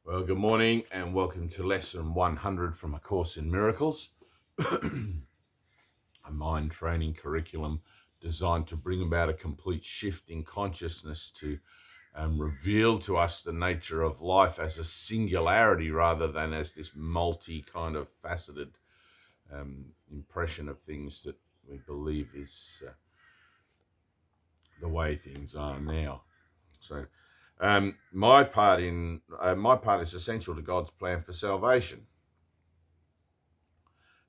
Well, good morning and welcome to lesson 100 from A Course in Miracles, a mind training curriculum designed to bring about a complete shift in consciousness to reveal to us the nature of life as a singularity rather than as this multi kind of faceted impression of things that we believe is the way things are now. So my part is essential to God's plan for salvation.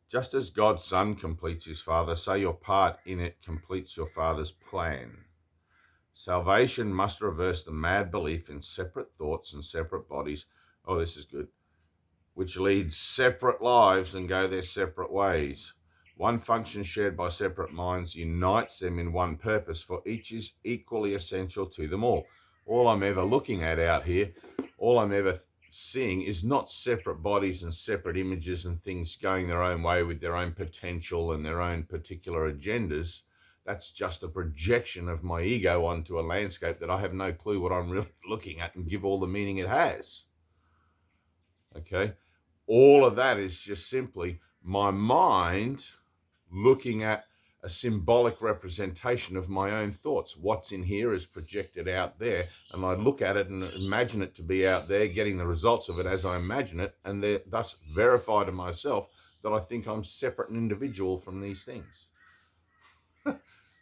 Just as God's Son completes his Father, so your part in it completes your Father's plan. Salvation must reverse the mad belief in separate thoughts and separate bodies. Oh, this is good. Which lead separate lives and go their separate ways. One function shared by separate minds unites them in one purpose, for each is equally essential to them all. All I'm ever looking at out here, all I'm ever seeing is not separate bodies and separate images and things going their own way with their own potential and their own particular agendas. That's just a projection of my ego onto a landscape that I have no clue what I'm really looking at and give all the meaning it has. Okay? All of that is just simply my mind looking at a symbolic representation of my own thoughts. What's in here is projected out there, and I look at it and imagine it to be out there, getting the results of it as I imagine it, and thus verify to myself that I think I'm separate and individual from these things.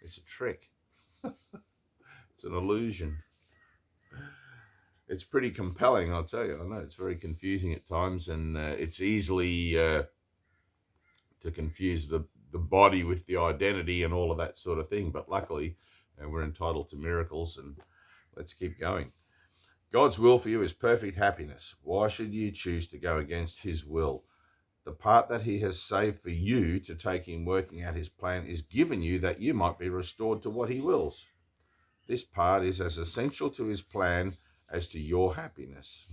It's a trick. It's an illusion. It's pretty compelling, I'll tell you. I know it's very confusing at times, and it's easily to confuse the body with the identity and all of that sort of thing. But luckily, we're entitled to miracles, and let's keep going. God's will for you is perfect happiness. Why should you choose to go against his will? The part that he has saved for you to take in working out his plan is given you that you might be restored to what he wills. This part is as essential to his plan as to your happiness.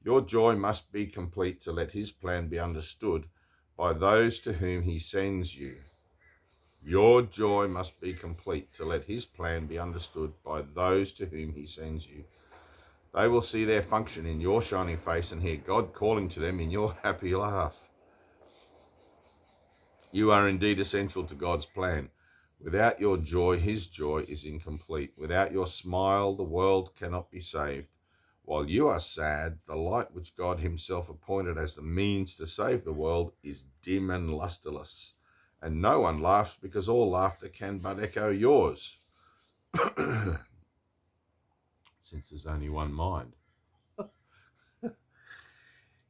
Your joy must be complete to let his plan be understood by those to whom he sends you. Your joy must be complete to let his plan be understood by those to whom he sends you. They will see their function in your shining face and hear God calling to them in your happy laugh. You are indeed essential to God's plan. Without your joy, his joy is incomplete. Without your smile, the world cannot be saved. While you are sad, the light which God himself appointed as the means to save the world is dim and lusterless, and no one laughs because all laughter can but echo yours, since there's only one mind.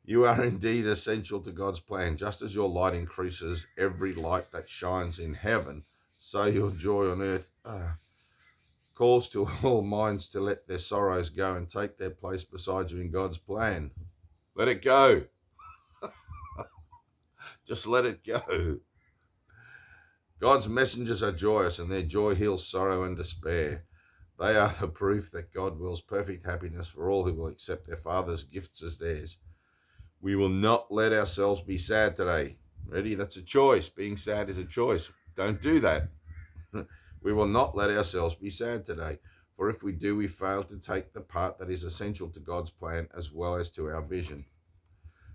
You are indeed essential to God's plan. Just as your light increases every light that shines in heaven, so your joy on earth calls to all minds to let their sorrows go and take their place beside you in God's plan. Let it go. Just let it go. God's messengers are joyous, and their joy heals sorrow and despair. They are the proof that God wills perfect happiness for all who will accept their Father's gifts as theirs. We will not let ourselves be sad today. Ready? That's a choice. Being sad is a choice. Don't do that. We will not let ourselves be sad today, for if we do, we fail to take the part that is essential to God's plan as well as to our vision.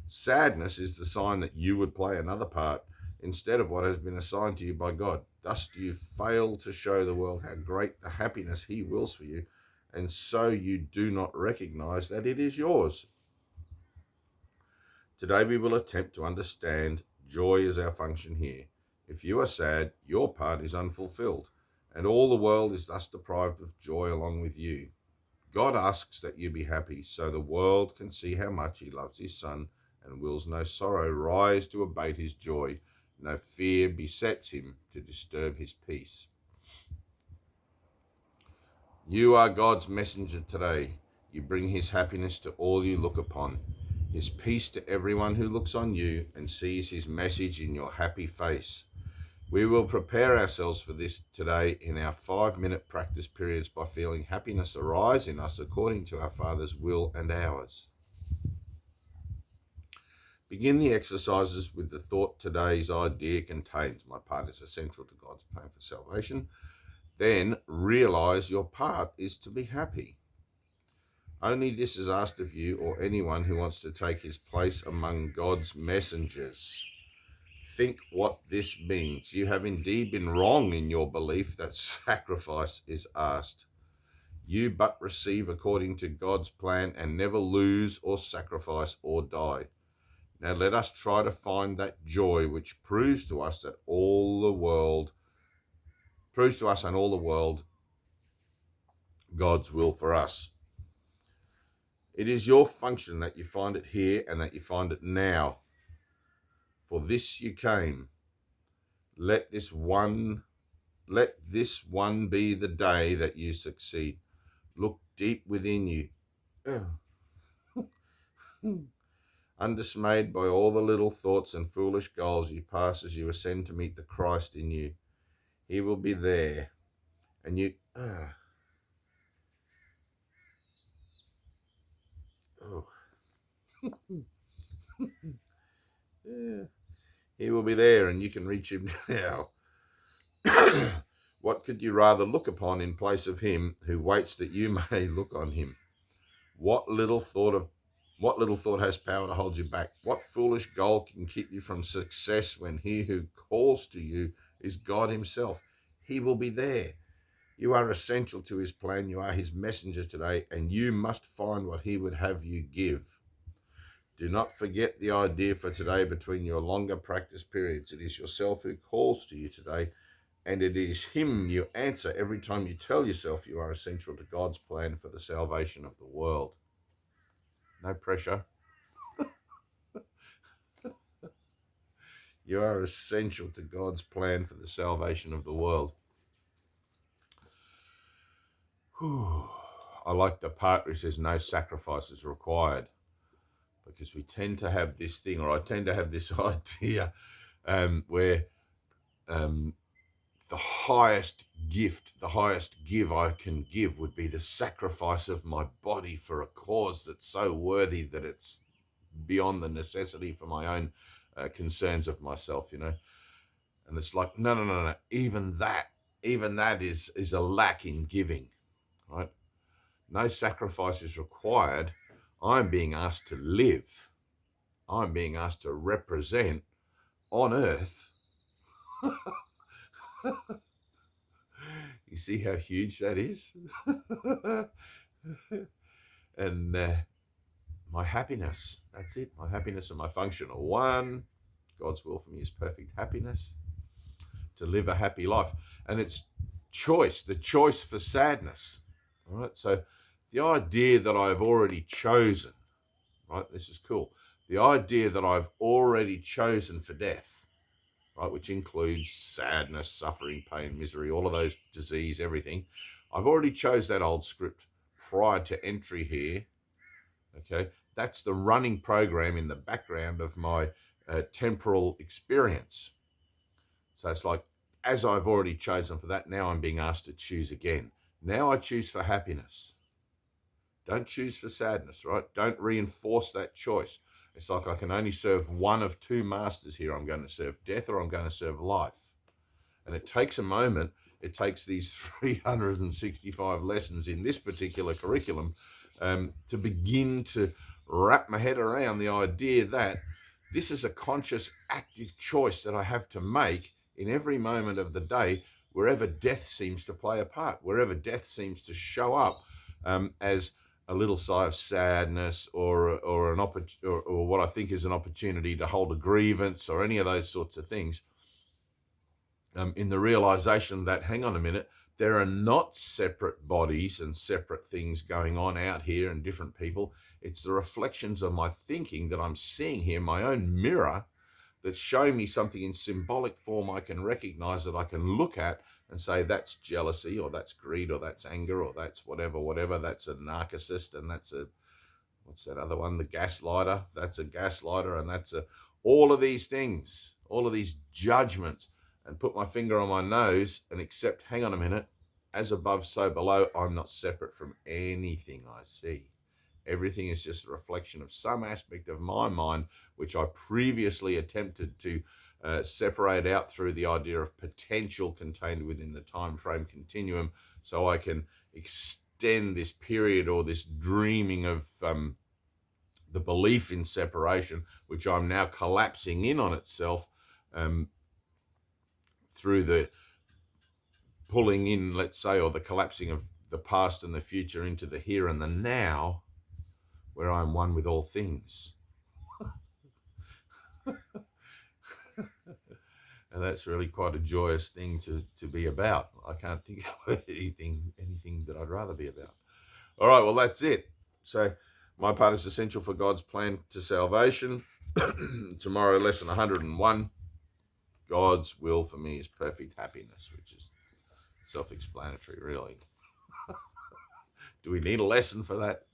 Sadness is the sign that you would play another part instead of what has been assigned to you by God. Thus do you fail to show the world how great the happiness he wills for you, and so you do not recognize that it is yours. Today we will attempt to understand joy is our function here. If you are sad, your part is unfulfilled, and all the world is thus deprived of joy along with you. God asks that you be happy so the world can see how much he loves his Son and wills no sorrow rise to abate his joy. No fear besets him to disturb his peace. You are God's messenger today. You bring his happiness to all you look upon, his peace to everyone who looks on you and sees his message in your happy face. We will prepare ourselves for this today in our 5-minute practice periods by feeling happiness arise in us according to our Father's will and ours. Begin the exercises with the thought today's idea contains. My part is essential to God's plan for salvation. Then realize your part is to be happy. Only this is asked of you or anyone who wants to take his place among God's messengers. Think what this means. You have indeed been wrong in your belief that sacrifice is asked. You but receive according to God's plan and never lose or sacrifice or die. Now let us try to find that joy which proves to us and all the world God's will for us. It is your function that you find it here and that you find it now. For this you came. Let this one be the day that you succeed. Look deep within you. Undismayed by all the little thoughts and foolish goals you pass as you ascend to meet the Christ in you. He will be there. And you... Yeah. He will be there and you can reach him now. What could you rather look upon in place of him who waits that you may look on him? What little thought has power to hold you back? What foolish goal can keep you from success when he who calls to you is God himself? He will be there. You are essential to his plan. You are his messenger today, and you must find what he would have you give. Do not forget the idea for today between your longer practice periods. It is yourself who calls to you today, and it is him you answer every time you tell yourself you are essential to God's plan for the salvation of the world. No pressure. You are essential to God's plan for the salvation of the world. I like the part where it says no sacrifice is required, because we tend to have this thing, or I tend to have this idea where the highest gift, the highest give I can give would be the sacrifice of my body for a cause that's so worthy that it's beyond the necessity for my own concerns of myself, And it's like, no. Even that is a lack in giving, right? No sacrifice is required. I'm being asked to live. I'm being asked to represent on earth. You see how huge that is? And my happiness, that's it. My happiness and my function are one. God's will for me is perfect happiness, to live a happy life. And it's choice, the choice for sadness. All right. So the idea that I've already chosen, right? This is cool. The idea that I've already chosen for death, right? Which includes sadness, suffering, pain, misery, all of those, disease, everything. I've already chose that old script prior to entry here. Okay. That's the running program in the background of my temporal experience. So it's like, as I've already chosen for that, now I'm being asked to choose again. Now I choose for happiness. Don't choose for sadness, right? Don't reinforce that choice. It's like I can only serve one of two masters here. I'm going to serve death or I'm going to serve life. And it takes a moment. It takes these 365 lessons in this particular curriculum to begin to wrap my head around the idea that this is a conscious, active choice that I have to make in every moment of the day, wherever death seems to play a part, wherever death seems to show up as a little sigh of sadness or what I think is an opportunity to hold a grievance or any of those sorts of things. In the realization that, hang on a minute, there are not separate bodies and separate things going on out here and different people. It's the reflections of my thinking that I'm seeing here, my own mirror, that's showing me something in symbolic form I can recognize, that I can look at and say, that's jealousy, or that's greed, or that's anger, or that's whatever. That's a narcissist, and that's what's that other one? The gaslighter. That's a gaslighter, and that's all of these things, all of these judgments, and put my finger on my nose and accept, hang on a minute, as above, so below. I'm not separate from anything I see. Everything is just a reflection of some aspect of my mind, which I previously attempted to separate out through the idea of potential contained within the time frame continuum, so I can extend this period or this dreaming of the belief in separation, which I'm now collapsing in on itself through the pulling in, let's say, or the collapsing of the past and the future into the here and the now, where I'm one with all things. And that's really quite a joyous thing to be about. I can't think of anything that I'd rather be about. All right, well, that's it. So my part is essential for God's plan to salvation. Tomorrow, lesson 101. God's will for me is perfect happiness, which is self-explanatory, really. Do we need a lesson for that?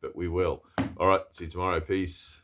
But we will. All right, see you tomorrow. Peace.